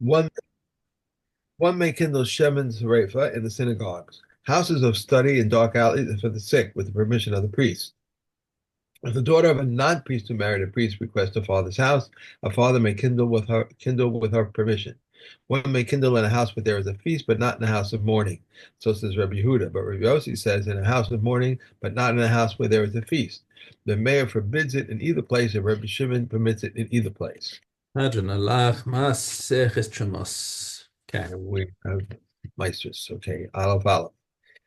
One one may kindle Shemin's Refa in the synagogues, houses of study and dark alleys and for the sick, with the permission of the priest. If the daughter of a non-priest who married a priest requests a father's house, a father may kindle with her permission. One may kindle in a house where there is a feast, but not in a house of mourning. So says Rabbi Yehuda. But Rabbi Yossi says in a house of mourning, but not in a house where there is a feast. The mayor forbids it in either place, and Rabbi Shimon permits it in either place. Hadron Allah Maasros Tremos. Okay. And we have Maasros. Okay, Aleph Aleph.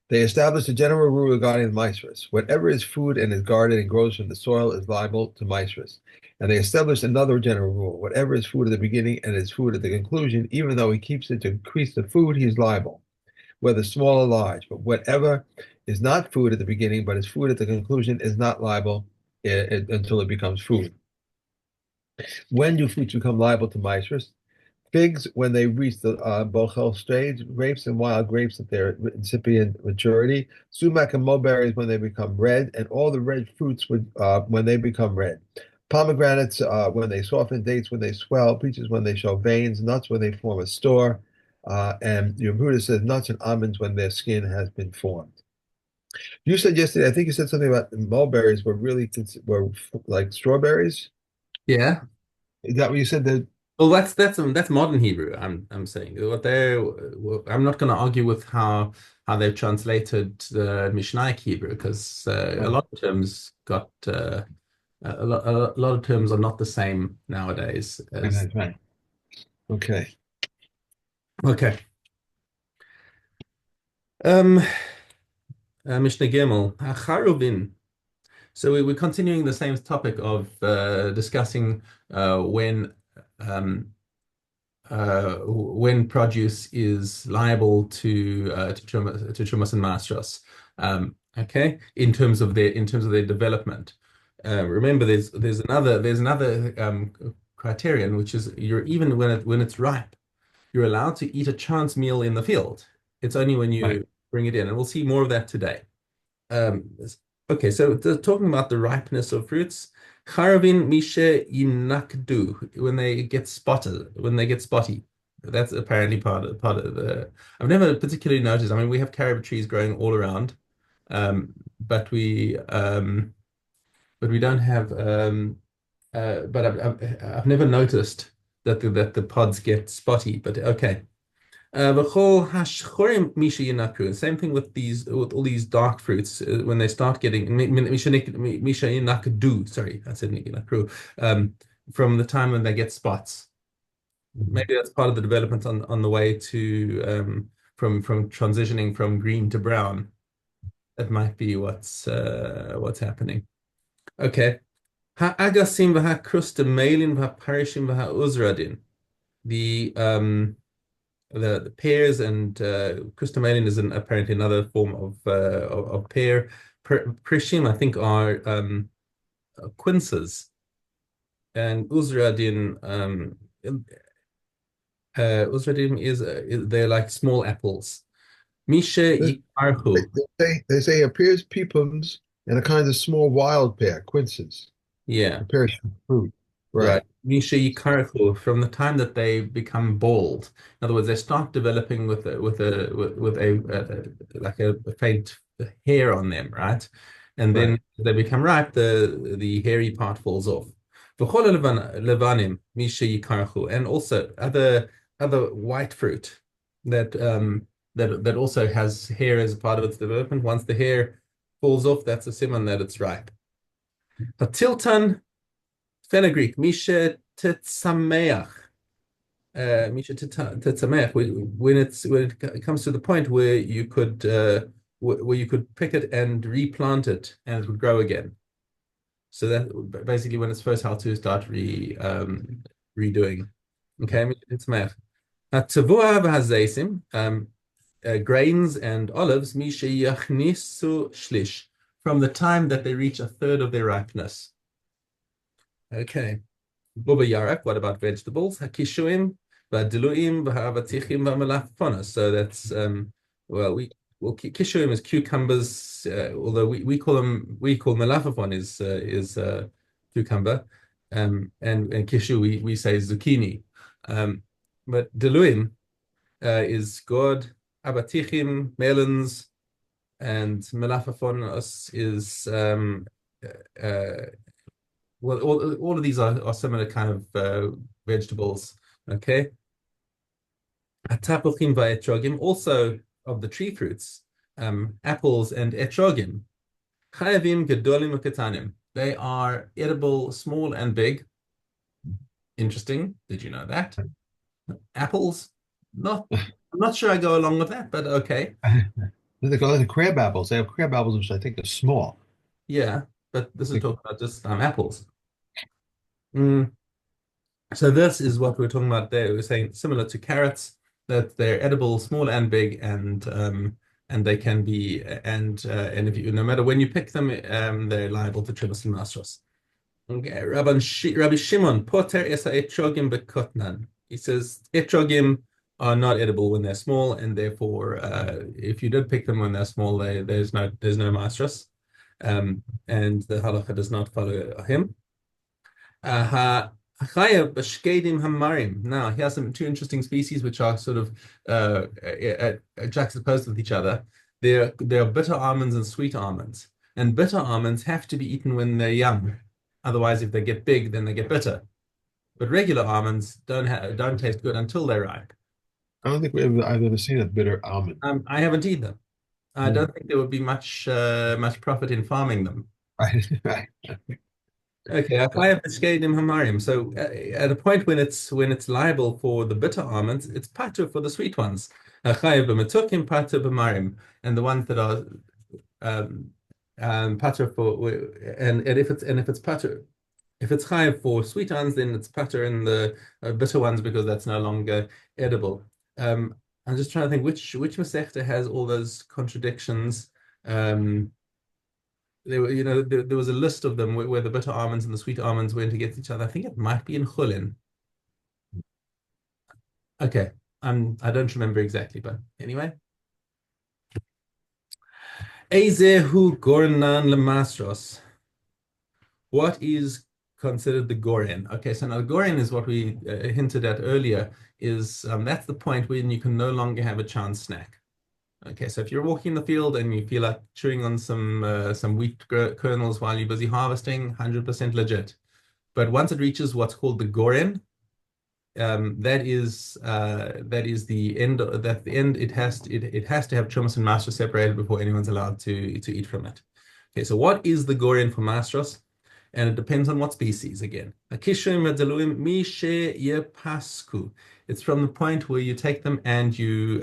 They established a general rule regarding the Maasros. Whatever is food and is guarded and grows from the soil is liable to Maasros. And they established another general rule. Whatever is food at the beginning and is food at the conclusion, even though he keeps it to increase the food, he is liable, whether small or large. But whatever is not food at the beginning, but is food at the conclusion, is not liable until it becomes food. When do fruits become liable to Maasros? Figs when they reach the bochel stage, grapes and wild grapes at their incipient maturity, sumac and mulberries when they become red, and all the red fruits when they become red. Pomegranates when they soften, dates when they swell, peaches when they show veins, nuts when they form a store, and Yehuda says nuts and almonds when their skin has been formed. You said yesterday, I think you said something about mulberries were like strawberries. Yeah. Is that what you said? That Well, that's modern Hebrew. I'm saying what they. I'm not going to argue with how they've translated the Mishnaic Hebrew because a oh, lot of terms got a lot of terms are not the same nowadays as. that's right. Okay. Okay. Um, Mishnah Gimel, Charuvin. So we're continuing the same topic of discussing when um, when produce is liable to Chumas and Maasros. Okay, in terms of their development. Remember, there's another criterion, which is you're even when it's ripe, you're allowed to eat a chance meal in the field. It's only when Right. you bring it in, and we'll see more of that today. Um, okay, so talking about the ripeness of fruits, Charavin Mishe Yinakdu, when they get spotty. That's apparently part of the. I've never particularly noticed. I mean, we have carob trees growing all around, um, but we don't have. But I've never noticed that the pods get spotty. But okay. V'chol hashchorim misha yinakru. Same thing with all these dark fruits when they start getting misha yinakdu. Sorry, I said yinakru. From the time when they get spots. Mhm. Maybe that's part of the development on the way to from transitioning from green to brown. That might be what's happening. Okay. Ha'agasim v'ha'krustamelin v'ha'parishim v'ha'uzradin. The the pears and Crystalline is apparently another form of pear. Prishim, I think, are quinces, and Uzradin they're like small apples. Misha They, yikarhu, they say appears peepums and a kind of small wild pear, quinces, yeah, appears fruit. right. Right, Misha yikarhu, from the time that they become bald. In other words, they start developing with a like a faint hair on them, right? And then right. they become ripe, the hairy part falls off. Levanim, misha yikarhu, and also other white fruit that that also has hair as a part of its development. Once the hair falls off, that's a siman that it's ripe. Tiltan fenugreek, misha tetsameach. Misha tetsameach. When it comes to the point where you could pick it and replant it and it would grow again. So that basically when it's first how to start redoing. Okay, it's math. Tavua v'hazeisim, grains and olives, misha yachnisu shlish, from the time that they reach a third of their ripeness. Okay. Bubba yarak, what about vegetables? Hakishuim, v'adiluim, v'havatichim, v'malafona. So that's well, kishuim is cucumbers, although we call malafon is cucumber, and kishu we say zucchini. Um, But Deluim is good. Abatichim, melons, and Melafophonus is uh, well, all of these are similar kind of vegetables. Okay. Tapuchim va'etrogim, also of the tree fruits, apples and etrogim. Chayavim gedolim uketanim. They are edible, small and big. Interesting. Did you know that? Apples, not. I'm not sure I go along with that, but okay. They call it the crab apples. They have crab apples, which I think are small. Yeah, but this is Like, talking about just apples. Mm. So this is what we're talking about there. We're saying similar to carrots, that they're edible, small and big, and they can be and if you no matter when you pick them, they're liable to tribus and Maasros. Okay, Rabbi Shimon, Poter esa etrogim bekotnan. He says etrogim are not edible when they're small, and therefore, if you did pick them when they're small, there's no Maasros, and the halacha does not follow him. Now, he has some two interesting species which are sort of juxtaposed with each other. There are bitter almonds and sweet almonds. And bitter almonds have to be eaten when they're young. Otherwise, if they get big, then they get bitter. But regular almonds don't taste good until they're ripe. I don't think I've ever seen a bitter almond. I haven't eaten them. I Hmm. don't think there would be much profit in farming them. Right, right. Okay, Achayev B'Shkeidim Hamarim. So at a point when it's liable for the bitter almonds, it's patur for the sweet ones. Achayev B'Metukim patur B'Marim, and the ones that are um, patur for and if it's patur, if it's chayev for sweet ones, then it's patur in the bitter ones because that's no longer edible. I'm just trying to think which Masechta has all those contradictions. There was a list of them where the bitter almonds and the sweet almonds went against each other. I think it might be in Chulin. Okay, I don't remember exactly, but anyway. Ezehu Gornan Lemasros. What is considered the Goren? Okay, so now the Goren is what we hinted at earlier. Is that's the point when you can no longer have a chance snack. Okay, so if you're walking in the field and you feel like chewing on some wheat kernels while you're busy harvesting, 100% legit. But once it reaches what's called the goren, that is the end. That the end. It has to have chumas and mastros separated before anyone's allowed to eat from it. Okay, so what is the goren for mastros? And it depends on what species again. Akishim medaluim mishe yepasku. It's from the point where you take them and you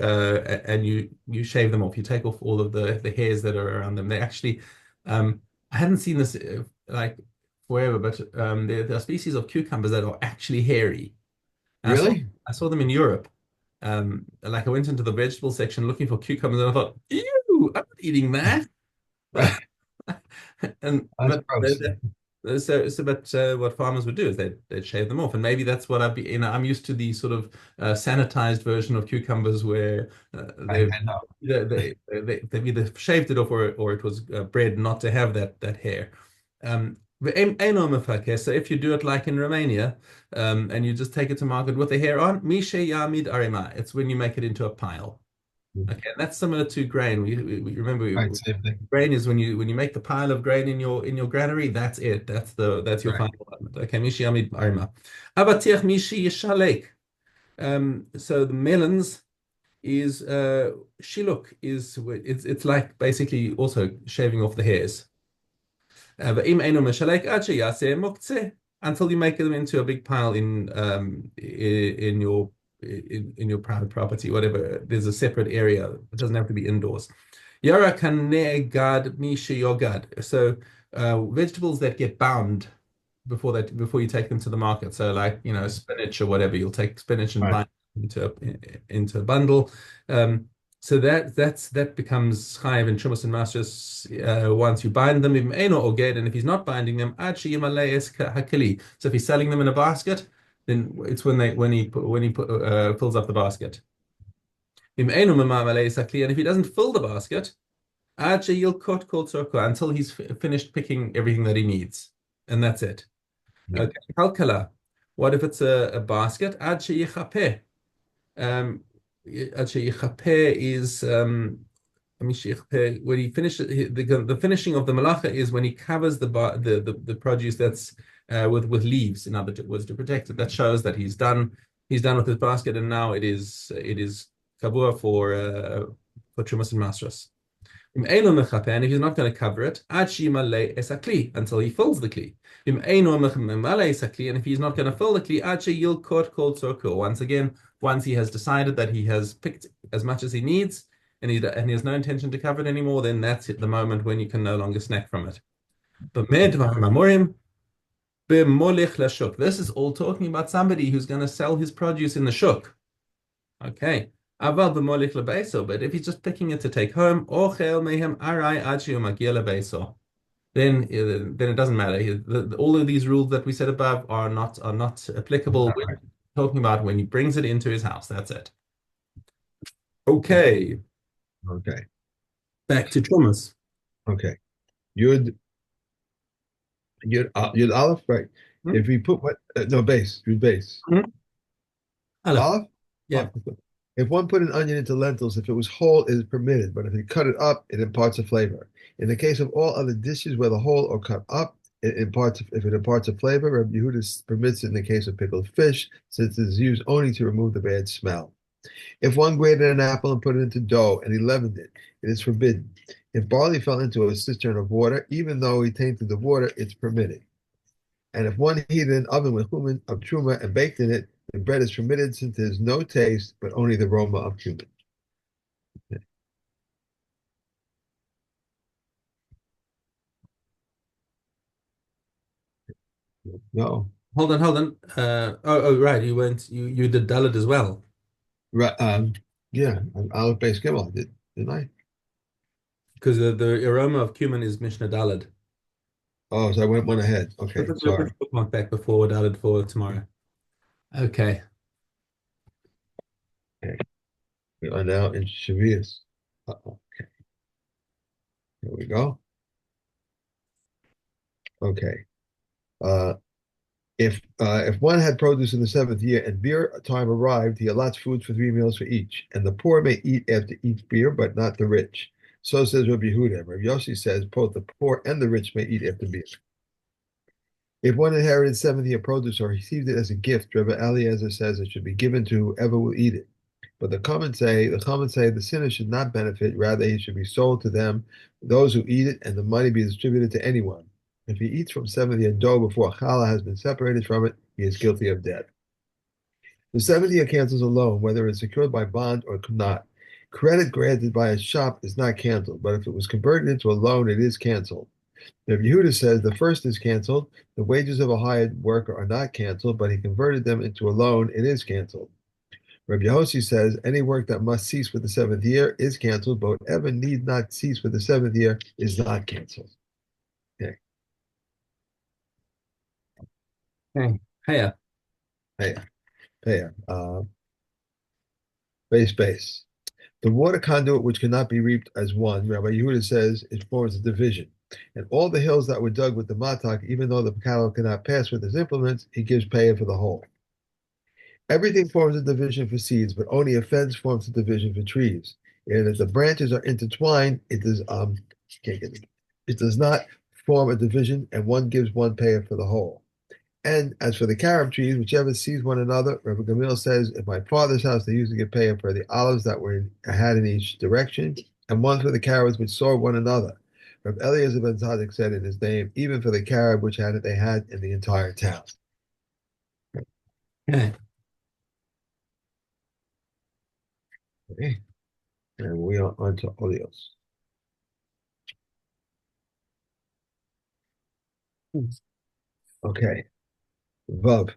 shave them off. You take off all of the hairs that are around them. They actually, I hadn't seen this like forever, but there are species of cucumbers that are actually hairy. And Really? I saw them in Europe. Like I went into the vegetable section looking for cucumbers, and I thought, "Ew, I'm not eating that." But and That's but gross. what farmers would do is they'd shave them off, and maybe that's what I'm used to the sort of sanitized version of cucumbers where I know. they've either shaved it off or it was bred not to have that hair. So if you do it like in Romania, and you just take it to market with the hair on, mishe yamid arima. It's when you make it into a pile. Okay, and that's similar to grain. We remember Right, same thing. grain is when you make the pile of grain in your granary. That's it. That's your Right. final element. Okay, mishi amid arima. Abatiach mishi yishalek. So the melons is shiluk is it's like basically also shaving off the hairs. V'im eino meshalek ad sheyaseh muktzeh, until you make them into a big pile in your private property, whatever. There's a separate area. It doesn't have to be indoors. Yara kanegad misha yogad. So vegetables that get bound before you take them to the market. So like spinach or whatever, you'll take spinach and Right. bind it into a bundle. So that becomes chayiv in Chumas and Masters once you bind them, even Eno or Ged, and if he's not binding them, hakili. So if he's selling them in a basket, then it's when he fills up the basket. And if he doesn't fill the basket, until he's finished picking everything that he needs, and that's it. Yeah. Okay, kalkala. What if it's a basket? Actually, yichapeh is when he finishes the finishing of the malacha is when he covers the produce that's with leaves, in other words, to protect it. That shows that he's done with his basket, and now it is kavua for Trumas and Masros. And if he's not going to cover it, until he fills the kli. And if he's not going to fill the kli, once again, once he has decided that he has picked as much as he needs, and he has no intention to cover it anymore, then that's the moment when you can no longer snack from it. But this is all talking about somebody who's going to sell his produce in the shuk. Okay. But if he's just picking it to take home, then it doesn't matter. All of these rules that we said above are not applicable. All We're right. talking about when he brings it into his house. That's it. Okay. Okay. Back to Thomas. Okay. Yud Yud Aleph, right? Hmm? If we put what no base, Yud base. Hmm? Aleph. Aleph? Yeah. Oh, if one put an onion into lentils, if it was whole, it is permitted, but if you cut it up, it imparts a flavor. In the case of all other dishes, whether whole or cut up, if it imparts a flavor, Rabbi Yehuda permits it in the case of pickled fish, since it is used only to remove the bad smell. If one grated an apple and put it into dough and he leavened it, it is forbidden. If barley fell into a cistern of water, even though he tainted the water, it's permitted. And if one heated an oven with cumin of truma and baked in it, the bread is permitted since there is no taste, but only the aroma of cumin. No. Hold on. Right. You did Dalit as well. Right, yeah, I'll base Gimel, didn't I? Because the aroma of cumin is Mishna Dalit. Oh, so I went one ahead. Okay, Let's sorry. bookmark back before Dalit for tomorrow. Okay. Okay. We are now in Shavuos. Okay, here we go. Okay. Uh, if one had produce in the seventh year and beer time arrived, he allots food for 3 meals for each, and the poor may eat after each beer, but not the rich. So says Rabbi Yehuda. Rabbi Yossi says both the poor and the rich may eat after beer. If one inherited seventh year produce or received it as a gift, Rabbi Eliezer says it should be given to whoever will eat it. But the comments say the sinner should not benefit; rather, he should be sold to them, those who eat it, and the money be distributed to anyone. If he eats from seventh year dough before challah has been separated from it, he is guilty of debt. The seventh year cancels a loan, whether it's secured by bond or not. Credit granted by a shop is not canceled, but if it was converted into a loan, it is canceled. Rabbi Yehuda says the first is canceled. The wages of a hired worker are not canceled, but he converted them into a loan. It is canceled. Rabbi Yossi says any work that must cease with the seventh year is canceled, but whatever need not cease with the seventh year is not canceled. Okay. Okay. Hiya. Hey, hey, base. The water conduit which cannot be reaped as one, Rabbi Yehuda says, it forms a division. And all the hills that were dug with the matak, even though the cattle cannot pass with his implements, he gives pay for the whole. Everything forms a division for seeds, but only a fence forms a division for trees. And if the branches are intertwined, it does not form a division, and one gives one payer for the whole. And as for the carob trees, whichever sees one another, Rabbi Gamil says, in my father's house they used to get payer for the olives that had in each direction, and one for the carobs which saw one another. Rabbi Eliezer ben Tzaddik said in his name, even for the carob which they had in the entire town. Okay. Okay. And we are on to Olios. Okay. Vav.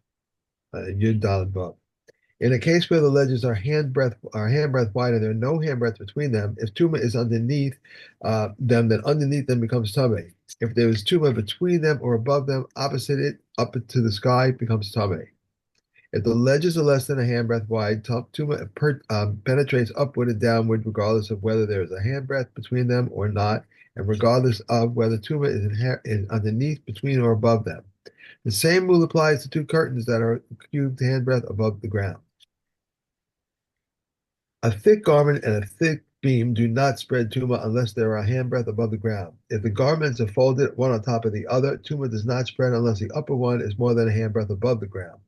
Yud Daled Vav. In a case where the ledges are handbreadth wide and there are no handbreadth between them, if tuma is underneath them, then underneath them becomes tame. If there is tuma between them or above them, opposite it, up to the sky, becomes tame. If the ledges are less than a handbreadth wide, tuma penetrates upward and downward, regardless of whether there is a handbreadth between them or not, and regardless of whether tuma is underneath, between, or above them. The same rule applies to two curtains that are a cubed handbreadth above the ground. A thick garment and a thick beam do not spread tuma unless they are a handbreadth above the ground. If the garments are folded one on top of the other, tuma does not spread unless the upper one is more than a handbreadth above the ground.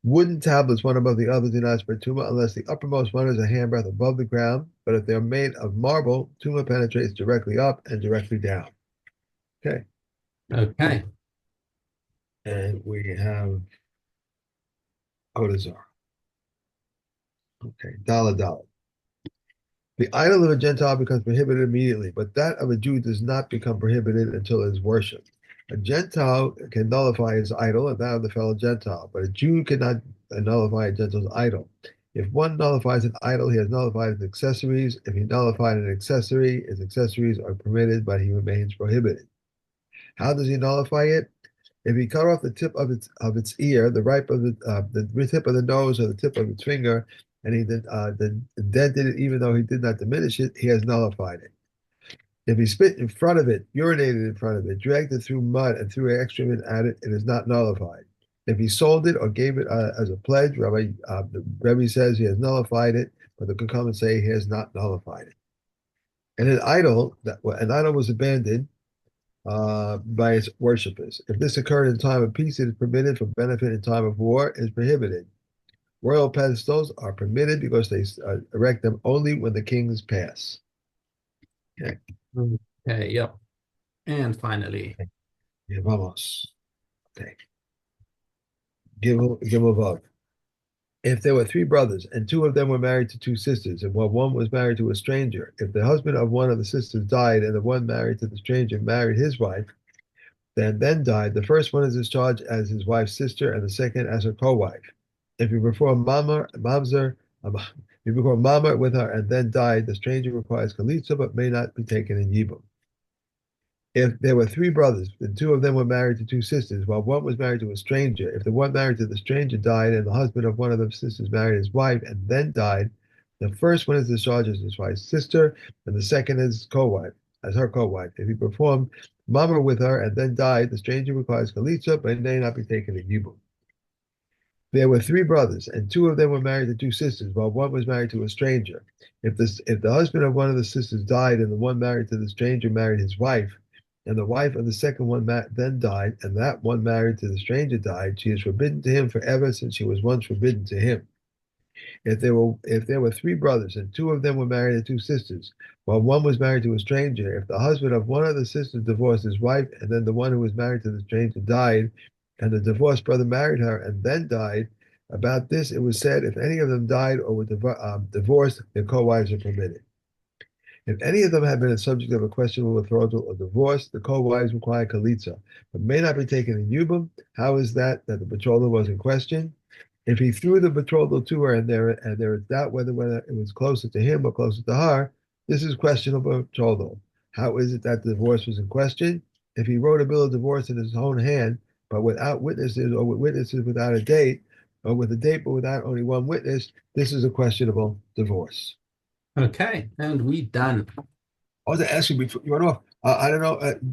Wooden tablets, one above the other, do not spread tuma unless the uppermost one is a handbreadth above the ground. But if they are made of marble, tuma penetrates directly up and directly down. Okay. Okay. And we have Odazar. Okay. Dollar dollar. The idol of a Gentile becomes prohibited immediately, but that of a Jew does not become prohibited until it is worshipped. A Gentile can nullify his idol and that of the fellow Gentile, but a Jew cannot nullify a Gentile's idol. If one nullifies an idol, he has nullified his accessories. If he nullified an accessory, his accessories are permitted, but he remains prohibited. How does he nullify it? If he cut off the tip of its ear, the tip of the nose, or the tip of its finger, and he dented it, even though he did not diminish it, he has nullified it. If he spit in front of it, urinated in front of it, dragged it through mud, and threw excrement at it, it is not nullified. If he sold it or gave it as a pledge, the Rebbe says he has nullified it, but the Kukum say he has not nullified it. And an idol was abandoned by its worshippers. If this occurred in time of peace, it is permitted. For benefit in time of war, it is prohibited. Royal pedestals are permitted because they erect them only when the kings pass. Okay. Okay, yep. And finally, Yeah, vamos. Okay. Give above. If there were three brothers, and two of them were married to two sisters, and while one was married to a stranger, if the husband of one of the sisters died, and the one married to the stranger married his wife, then died, the first one is discharged as his wife's sister, and the second as her co-wife. If you perform mama with her and then died, the stranger requires chalitza, but may not be taken in yibum. If there were three brothers, and two of them were married to two sisters, while one was married to a stranger, if the one married to the stranger died, and the husband of one of the sisters married his wife and then died, the first one is discharged as his wife's sister, and the second is co-wife, as her co-wife. If he performed mama with her and then died, the stranger requires chalitza, but may not be taken in yibum. There were three brothers, and two of them were married to two sisters, while one was married to a stranger. If the husband of one of the sisters died, and the one married to the stranger married his wife, and the wife of the second one then died, and that one married to the stranger died, she is forbidden to him forever, since she was once forbidden to him. If there were three brothers, and two of them were married to two sisters, while one was married to a stranger, if the husband of one of the sisters divorced his wife, and then the one who was married to the stranger died, and the divorced brother married her and then died, about this it was said, if any of them died or were divorced, their co-wives are permitted. If any of them had been the subject of a questionable betrothal or divorce, the co-wives require chalitza, but may not be taken in yibum. How is that the betrothal was in question? If he threw the betrothal to her, and there is doubt whether it was closer to him or closer to her, this is questionable betrothal. How is it that the divorce was in question? If he wrote a bill of divorce in his own hand, but without witnesses, or with witnesses without a date, or with a date but without only one witness, this is a questionable divorce. okay, and we done. I was asking before you went off. I don't know.